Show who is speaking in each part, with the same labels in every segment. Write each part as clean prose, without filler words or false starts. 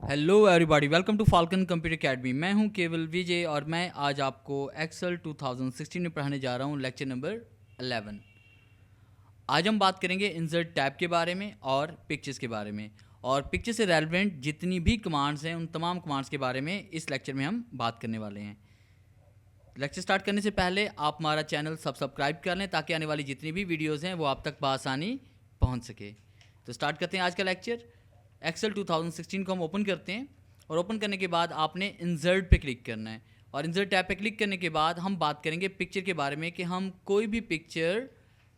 Speaker 1: Hello everybody, welcome to Falcon Computer Academy. मैं हूं केवल विजय और मैं आज आपको एक्सेल 2016 में पढ़ाने जा रहा हूं लेक्चर नंबर 11। आज हम बात करेंगे इंसर्ट टैब के बारे में और पिक्चर्स के बारे में, और पिक्चर से रेलेवेंट जितनी भी कमांड्स हैं उन तमाम कमांड्स के बारे में इस लेक्चर में हम बात करने वाले हैं। लेक्चर स्टार्ट करने से पहले आप हमारा चैनल सब्सक्राइब कर लें ताकि आने वाली जितनी भी वीडियोज़ हैं वो आप तक बआसानी पहुँच सके। तो स्टार्ट करते हैं आज का लेक्चर। एक्सेल 2016 को हम ओपन करते हैं और ओपन करने के बाद आपने इंसर्ट पे क्लिक करना है, और इंसर्ट टैब पे क्लिक करने के बाद हम बात करेंगे पिक्चर के बारे में कि हम कोई भी पिक्चर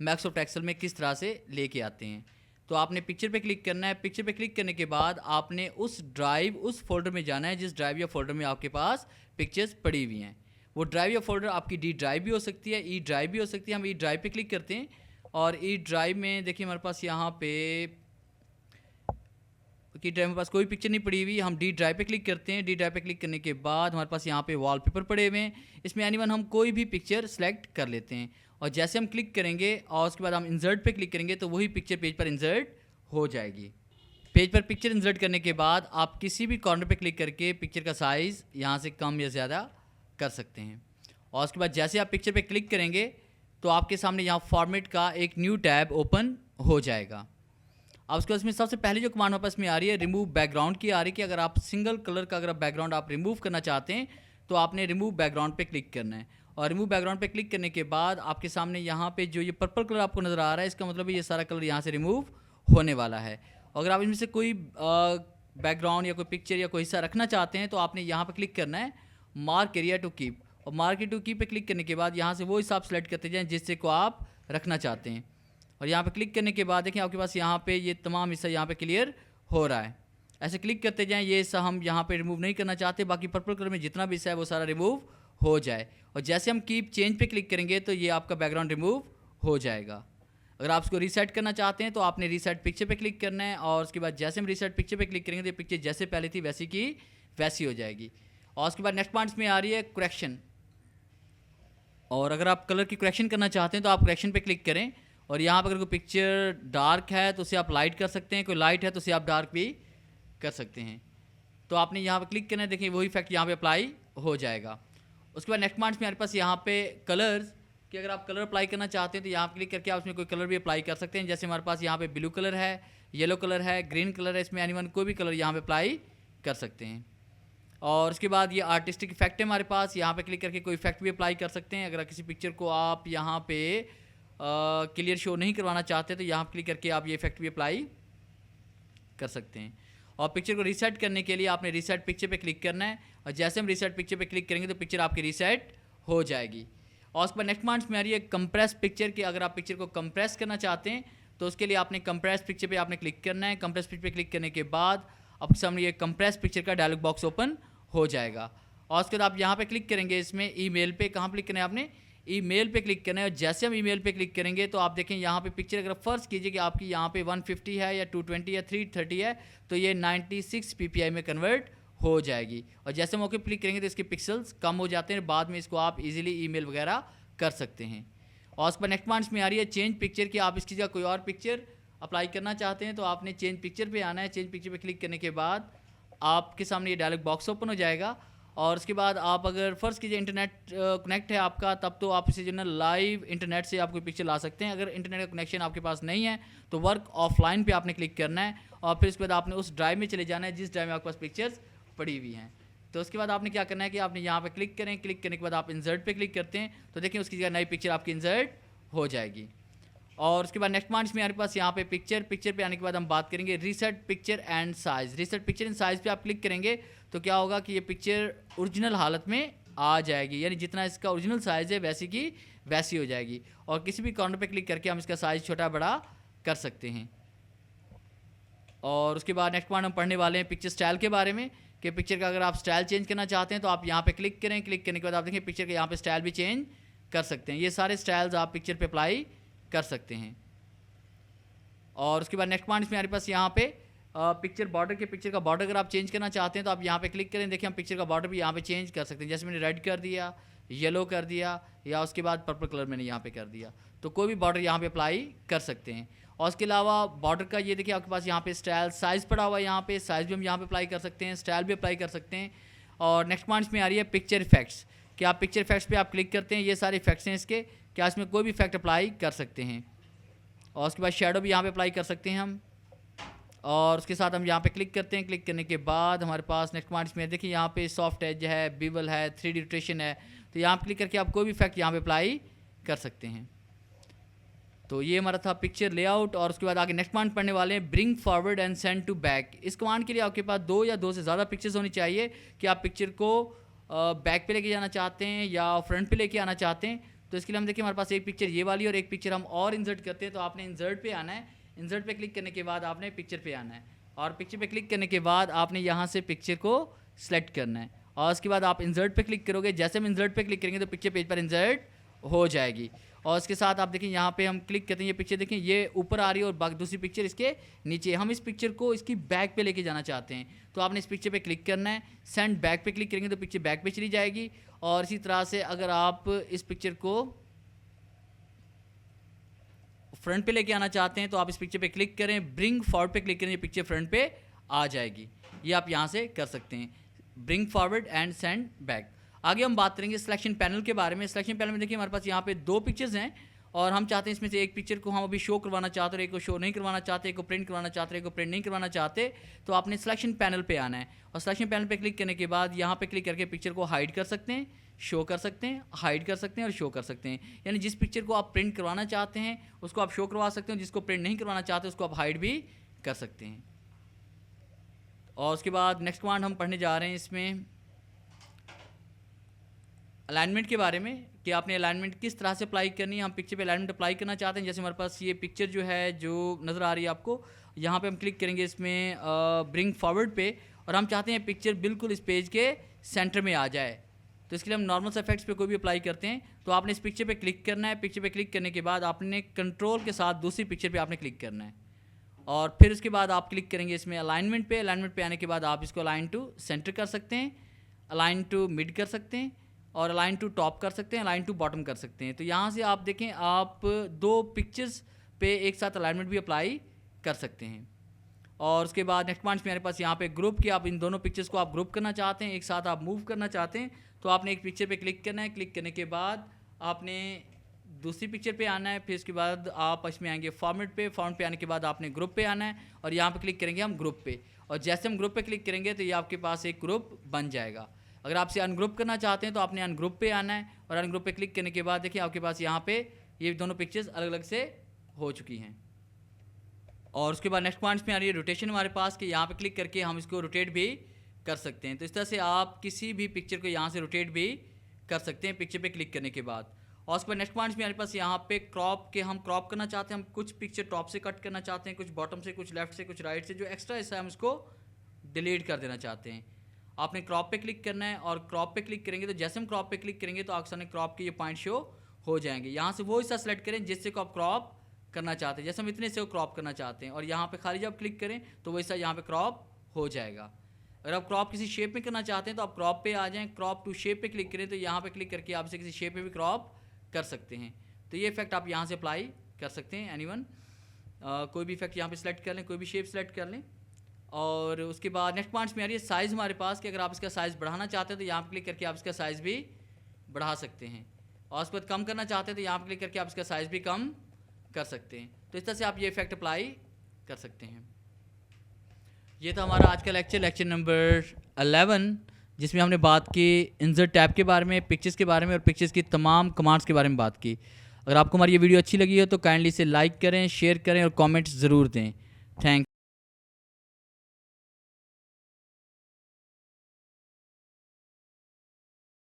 Speaker 1: माइक्रोसॉफ्ट एक्सेल में किस तरह से लेके आते हैं। तो आपने पिक्चर पे क्लिक करना है। पिक्चर पे क्लिक करने के बाद आपने उस ड्राइव उस फोल्डर में जाना है जिस ड्राइव या फोल्डर में आपके पास पिक्चर्स पड़ी हुई हैं। वो ड्राइव या फोल्डर आपकी डी ड्राइव भी हो सकती है, ई ड्राइव भी हो सकती है। हम ई ड्राइव पे क्लिक करते हैं और ई ड्राइव में देखिए हमारे पास यहाँ पे कि ड्राइव में पास कोई पिक्चर नहीं पड़ी हुई। हम डी ड्राइव पे क्लिक करते हैं। डी ड्राइव पे क्लिक करने के बाद हमारे पास यहाँ पे वॉलपेपर पड़े हुए हैं। इसमें एनीवन हम कोई भी पिक्चर सेलेक्ट कर लेते हैं, और जैसे हम क्लिक करेंगे और उसके बाद हम इंसर्ट पे क्लिक करेंगे तो वही पिक्चर पेज पर इंसर्ट हो जाएगी। पेज पर पिक्चर इंसर्ट करने के बाद आप किसी भी कॉर्नर पे क्लिक करके पिक्चर का साइज़ यहाँ से कम या ज़्यादा कर सकते हैं। और उसके बाद जैसे आप पिक्चर पे क्लिक करेंगे तो आपके सामने यहाँ फॉर्मेट का एक न्यू टैब ओपन हो जाएगा। अब उसके बाद इसमें सबसे पहले जो कमांड हमारे पास में आ रही है रिमूव बैकग्राउंड की आ रही है कि अगर आप सिंगल कलर का अगर बैकग्राउंड आप रिमूव करना चाहते हैं तो आपने रिमूव बैकग्राउंड पे क्लिक करना है। और रिमूव बैकग्राउंड पे क्लिक करने के बाद आपके सामने यहाँ पे जो ये पर्पल कलर आपको नज़र आ रहा है, इसका मतलब ये सारा कलर यहाँ से रिमूव होने वाला है। अगर आप इनमें से कोई बैकग्राउंड या कोई पिक्चर या कोई हिस्सा रखना चाहते हैं तो आपने यहाँ पर क्लिक करना है मार्क एरिया टू कीप, और मार्क एरिया टू कीप पे क्लिक करने के बाद यहाँ से वो हिस्सा आप सेलेक्ट करते जाएँ जिससे को आप रखना चाहते हैं। और यहाँ पे क्लिक करने के बाद देखिए आपके पास यहाँ पे ये तमाम हिस्सा यहाँ पे क्लियर हो रहा है। ऐसे क्लिक करते जाएं, ये हिस्सा हम यहाँ पे रिमूव नहीं करना चाहते, बाकी पर्पल कलर में जितना भी हिस्सा है वो सारा रिमूव हो जाए। और जैसे हम कीप चेंज पे क्लिक करेंगे तो ये आपका बैकग्राउंड रिमूव हो जाएगा। अगर आप इसको रीसेट करना चाहते हैं तो आपने रीसेट पिक्चर पे क्लिक करना है, और उसके बाद जैसे हम रीसेट पिक्चर पे क्लिक करेंगे तो पिक्चर जैसे पहले थी वैसी की वैसी हो जाएगी। और उसके बाद नेक्स्ट पॉइंट्स में आ रही है करेक्शन, और अगर आप कलर की करेक्शन करना चाहते हैं तो आप करेक्शन पे क्लिक करें, और यहाँ पर अगर कोई पिक्चर डार्क है तो उसे आप लाइट कर सकते हैं, कोई लाइट है तो उसे आप डार्क भी कर सकते हैं। तो आपने यहाँ पर क्लिक करना है, देखिए वही इफेक्ट यहाँ पे अप्लाई हो जाएगा। उसके बाद नेक्स्ट पॉइंट्स में हमारे पास यहाँ पे कलर्स कि अगर आप कलर अप्लाई करना चाहते हैं तो यहाँ पर क्लिक करके आप उसमें कोई कलर भी अप्लाई कर सकते हैं। जैसे हमारे पास यहाँ पे ब्लू कलर है, येलो कलर है, ग्रीन कलर है, इसमें एनीवन कोई भी कलर यहाँ पर अप्लाई कर सकते हैं। और उसके बाद ये आर्टिस्टिक इफेक्ट है हमारे पास, यहाँ पे क्लिक करके कोई इफेक्ट भी अप्लाई कर सकते हैं। अगर किसी पिक्चर को आप यहाँ पे क्लियर शो नहीं करवाना चाहते तो यहाँ क्लिक करके आप ये इफेक्ट भी अप्लाई कर सकते हैं। और पिक्चर को रीसेट करने के लिए आपने रीसेट पिक्चर पे क्लिक करना है, और जैसे हम रीसेट पिक्चर पे क्लिक करेंगे तो पिक्चर आपकी रीसेट हो जाएगी। और उसके बाद नेक्स्ट कमांड्स में आ रही है कंप्रेस पिक्चर की। अगर आप पिक्चर को कंप्रेस करना चाहते हैं तो उसके लिए आपने कंप्रेस पिक्चर पे आपने क्लिक करना है। कंप्रेस पिक्चर पे क्लिक करने के बाद आपके सामने ये कंप्रेस पिक्चर का डायलॉग बॉक्स ओपन हो जाएगा। और उसके बाद आप यहाँ पे क्लिक करेंगे, इसमें ईमेल पे कहाँ क्लिक करना है, आपने ईमेल पे क्लिक करना है। और जैसे हम ईमेल पे क्लिक करेंगे तो आप देखें यहाँ पे पिक्चर अगर फर्ज कीजिए कि आपकी यहाँ पे 150 है या 220 या 330 है तो ये 96 ppi में कन्वर्ट हो जाएगी। और जैसे हम ओके क्लिक करेंगे तो इसके पिक्सल्स कम हो जाते हैं, बाद में इसको आप इजीली ईमेल वगैरह कर सकते हैं। और उस पर नेक्स्ट पॉइंट्स में आ रही है चेंज पिक्चर की। आप इसकी जगह कोई और पिक्चर अप्लाई करना चाहते हैं तो आपने चेंज पिक्चर पर आना है। चेंज पिक्चर पर क्लिक करने के बाद आपके सामने ये डायलॉग बॉक्स ओपन हो जाएगा। और उसके बाद आप अगर फ़र्ज़ कीजिए इंटरनेट कनेक्ट है आपका, तब तो आप इसे जो है लाइव इंटरनेट से आप कोई पिक्चर ला सकते हैं। अगर इंटरनेट का कनेक्शन आपके पास नहीं है तो वर्क ऑफलाइन पे आपने क्लिक करना है, और फिर उसके बाद आपने उस ड्राइव में चले जाना है जिस ड्राइव में आपके पास पिक्चर्स पड़ी हुई हैं। तो उसके बाद आपने क्या करना है कि आपने यहाँ पर क्लिक करें, क्लिक करने के बाद आप इंसर्ट पर क्लिक करते हैं तो देखिए उसकी जगह नई पिक्चर आपकी इंसर्ट हो जाएगी। और उसके बाद नेक्स्ट पॉइंट्स में हमारे पास यहाँ पे पिक्चर पे आने के बाद हम बात करेंगे reset picture and size. Reset picture and size पे आप क्लिक करेंगे तो क्या होगा कि ये पिक्चर ओरिजिनल हालत में आ जाएगी, यानी जितना इसका ओरिजिनल साइज़ है वैसी की वैसी हो जाएगी। और किसी भी कॉर्नर पे क्लिक करके हम इसका साइज़ छोटा बड़ा कर सकते हैं। और उसके बाद नेक्स्ट पॉइंट हम पढ़ने वाले हैं पिक्चर स्टाइल के बारे में कि पिक्चर का अगर आप स्टाइल चेंज करना चाहते हैं तो आप यहाँ पर क्लिक करें। क्लिक करने के बाद आप देखें पिक्चर के यहाँ पर स्टाइल भी चेंज कर सकते हैं। ये सारे स्टाइल्स आप पिक्चर पर अप्लाई कर सकते हैं। और उसके बाद नेक्स्ट पॉइंट्स में हमारे पास यहाँ पे पिक्चर बॉर्डर के पिक्चर का बॉर्डर अगर आप चेंज करना चाहते हैं तो आप यहाँ पे क्लिक करें। देखिए हम पिक्चर का बॉर्डर भी यहाँ पे चेंज कर सकते हैं। जैसे मैंने रेड कर दिया, येलो कर दिया, या उसके बाद पर्पल कलर मैंने यहाँ पे कर दिया, तो कोई भी बॉर्डर यहाँ पे अप्लाई कर सकते हैं। और उसके अलावा बॉर्डर का ये देखिए आपके पास यहाँ पे स्टाइल साइज़ पड़ा हुआ है, यहाँ पे साइज़ भी हम यहाँ पे अप्लाई कर सकते हैं, स्टाइल भी अप्लाई कर सकते हैं। और नेक्स्ट पॉइंट्स में आ रही है पिक्चर इफेक्ट्स, कि आप पिक्चर इफेक्ट्स पे आप क्लिक करते हैं, ये सारे इफेक्ट्स हैं इसके, क्या इसमें कोई भी इफेक्ट अप्लाई कर सकते हैं। और उसके बाद शेडो भी यहाँ पे अप्लाई कर सकते हैं हम। और उसके साथ हम यहाँ पे क्लिक करते हैं। क्लिक करने के बाद हमारे पास नेक्स्ट पॉइंट्स में देखिए यहाँ पे सॉफ्ट एज है, बीवल है, 3D रोटेशन है, तो यहाँ पे क्लिक करके आप कोई भी इफेक्ट यहाँ पे अप्लाई कर सकते हैं। तो ये हमारा था पिक्चर लेआउट। और उसके बाद आगे नेक्स्ट कमांड पढ़ने वाले हैं, bring forward and send to back. इस कमांड के लिए आपके पास 2 या 2 से ज़्यादा पिक्चर्स होनी चाहिए, कि आप पिक्चर को बैक पे लेके जाना चाहते हैं या फ्रंट पे लेके आना चाहते हैं। तो इसके लिए हम देखिए हमारे पास एक पिक्चर ये वाली और एक पिक्चर हम और इंसर्ट करते हैं। तो आपने इंसर्ट पे आना है, इंसर्ट पे क्लिक करने के बाद आपने पिक्चर पे आना है, और पिक्चर पे क्लिक करने के बाद आपने यहाँ से पिक्चर को सेलेक्ट करना है। और उसके बाद आप इंसर्ट पे क्लिक करोगे। जैसे हम इंसर्ट पे क्लिक करेंगे तो पिक्चर पेज पर इंसर्ट हो जाएगी। और इसके साथ आप देखें यहाँ पे हम क्लिक करते हैं, ये पिक्चर देखें ये ऊपर आ रही है और बाकी दूसरी पिक्चर इसके नीचे। हम इस पिक्चर को इसकी बैक पे लेके जाना चाहते हैं, तो आपने इस पिक्चर पे क्लिक करना है, सेंड बैक पे क्लिक करेंगे तो पिक्चर बैक पे चली जाएगी। और इसी तरह से अगर आप इस पिक्चर को फ्रंट पे लेके आना चाहते हैं तो आप इस पिक्चर पे क्लिक करें, ब्रिंग फॉरवर्ड पे क्लिक करें, ये पिक्चर फ्रंट पे आ जाएगी। ये आप यहाँ से कर सकते हैं, bring forward and send back. आगे हम बात करेंगे सिलेक्शन पैनल के बारे में। सिलेक्शन पैनल में देखिए हमारे पास यहाँ पे 2 पिक्चर्स हैं, और हम चाहते हैं इसमें से एक पिक्चर को हम अभी शो करवाना चाहते हैं, एक को शो नहीं करवाना चाहते, एक को प्रिंट करवाना चाहते हैं, एक को प्रिंट नहीं करवाना चाहते। तो आपने सिलेक्शन पैनल पे आना है, और सिलेक्शन पैनल पे क्लिक करने के बाद यहाँ पे क्लिक करके पिक्चर को हाइड कर सकते हैं, शो कर सकते हैं, हाइड कर सकते हैं और शो कर सकते हैं। यानी जिस पिक्चर को आप प्रिंट करवाना चाहते हैं उसको आप शो करवा सकते हैं, जिसको प्रिंट नहीं करवाना चाहते उसको आप हाइड भी कर सकते हैं। और उसके बाद नेक्स्ट कमांड हम पढ़ने जा रहे हैं इसमें अलाइनमेंट के बारे में, कि आपने अलाइनमेंट किस तरह से अप्लाई करनी है। हम पिक्चर पे अलाइनमेंट अप्लाई करना चाहते हैं। जैसे हमारे पास ये पिक्चर जो है जो नज़र आ रही है आपको, यहाँ पे हम क्लिक करेंगे इसमें ब्रिंग फॉरवर्ड पे, और हम चाहते हैं पिक्चर बिल्कुल इस पेज के सेंटर में आ जाए। तो इसके लिए हम नॉर्मल इफेक्ट्स पे कोई भी अप्लाई करते हैं। तो आपने इस पिक्चर पे क्लिक करना है। पिक्चर पे क्लिक करने के बाद आपने कंट्रोल के साथ दूसरी पिक्चर पे आपने क्लिक करना है, और फिर उसके बाद आप क्लिक करेंगे इसमें अलाइनमेंट पे। अलाइनमेंट पे आने के बाद आप इसको अलाइन टू सेंटर कर सकते हैं, अलाइन टू मिड कर सकते हैं, और अलाइन टू टॉप कर सकते हैं, अलाइन टू बॉटम कर सकते हैं। तो यहाँ से आप देखें आप 2 पिक्चर्स पे एक साथ अलाइनमेंट भी अप्लाई कर सकते हैं। और उसके बाद नेक्स्ट पॉइंट्स मेरे पास यहाँ पे ग्रुप, कि आप इन दोनों पिक्चर्स को आप ग्रुप करना चाहते हैं, एक साथ आप मूव करना चाहते हैं। तो आपने एक पिक्चर पे क्लिक करना है। क्लिक करने के बाद आपने दूसरी पिक्चर पे आना है, फिर उसके बाद आप इसमें आएंगे फॉर्मेट पे। फॉर्मेट पे आने के बाद आपने ग्रुप पे आना है, और यहाँ पे क्लिक करेंगे हम ग्रुप पे। और जैसे हम ग्रुप पे क्लिक करेंगे तो ये आपके पास एक ग्रुप बन जाएगा। अगर आपसे अनग्रुप करना चाहते हैं तो आपने अनग्रुप पे आना है, और अनग्रुप पे क्लिक करने के बाद देखिए आपके पास यहाँ पे ये दोनों पिक्चर्स अलग अलग से हो चुकी हैं। और उसके बाद नेक्स्ट पॉइंट्स में आ रही है रोटेशन हमारे पास, कि यहाँ पे क्लिक करके हम इसको रोटेट भी कर सकते हैं। तो इस तरह से आप किसी भी पिक्चर को यहाँ से रोटेट भी कर सकते हैं पिक्चर पे क्लिक करने के बाद। और उसके बाद नेक्स्ट पॉइंट्स में हमारे पास यहाँ पे क्रॉप के, हम क्रॉप करना चाहते हैं, हम कुछ पिक्चर टॉप से कट करना चाहते हैं, कुछ बॉटम से, कुछ लेफ्ट से, कुछ राइट से, जो एक्स्ट्रा हिस्सा है हम उसको डिलीट कर देना चाहते हैं। आपने क्रॉप पे क्लिक करना है, और क्रॉप पे क्लिक करेंगे तो जैसे हम क्रॉप पे क्लिक करेंगे तो आपके सामने क्रॉप के ये पॉइंट शो हो जाएंगे। यहाँ से वो हिस्सा सेलेक्ट करें जिससे को आप क्रॉप करना चाहते हैं। जैसे हम इतने से वो क्रॉप करना चाहते हैं, और यहाँ पे खाली जब क्लिक करें तो वो हिस्सा यहाँ पे क्रॉप हो जाएगा। अगर आप क्रॉप किसी शेप में करना चाहते हैं तो आप क्रॉप पे आ जाएं, क्रॉप टू शेप पे क्लिक करें तो यहाँ पे क्लिक करके आप इसे किसी शेप में भी क्रॉप कर सकते हैं। तो ये इफेक्ट आप यहाँ से अप्लाई कर सकते हैं। एनीवन कोई भी इफेक्ट यहाँ पे सेलेक्ट कर लें, कोई भी शेप सेलेक्ट कर लें। और उसके बाद नेक्स्ट पॉइंट्स में आ रही है साइज़ हमारे पास, कि अगर आप इसका साइज़ बढ़ाना चाहते हैं तो यहाँ पर क्लिक करके आप इसका साइज़ भी बढ़ा सकते हैं, और उसके बाद कम करना चाहते हैं तो यहाँ पर क्लिक करके आप इसका साइज़ भी कम कर सकते हैं। तो इस तरह से आप ये इफेक्ट अप्लाई कर सकते हैं। ये था हमारा आज का लेक्चर नंबर 11, जिसमें हमने बात की इंसर्ट टैब के बारे में, पिक्चर्स के बारे में, और पिक्चर्स की तमाम कमांड्स के बारे में बात की। अगर आपको हमारी ये वीडियो अच्छी लगी हो तो काइंडली इसे लाइक करें, शेयर करें और कमेंट्स ज़रूर दें। थैंक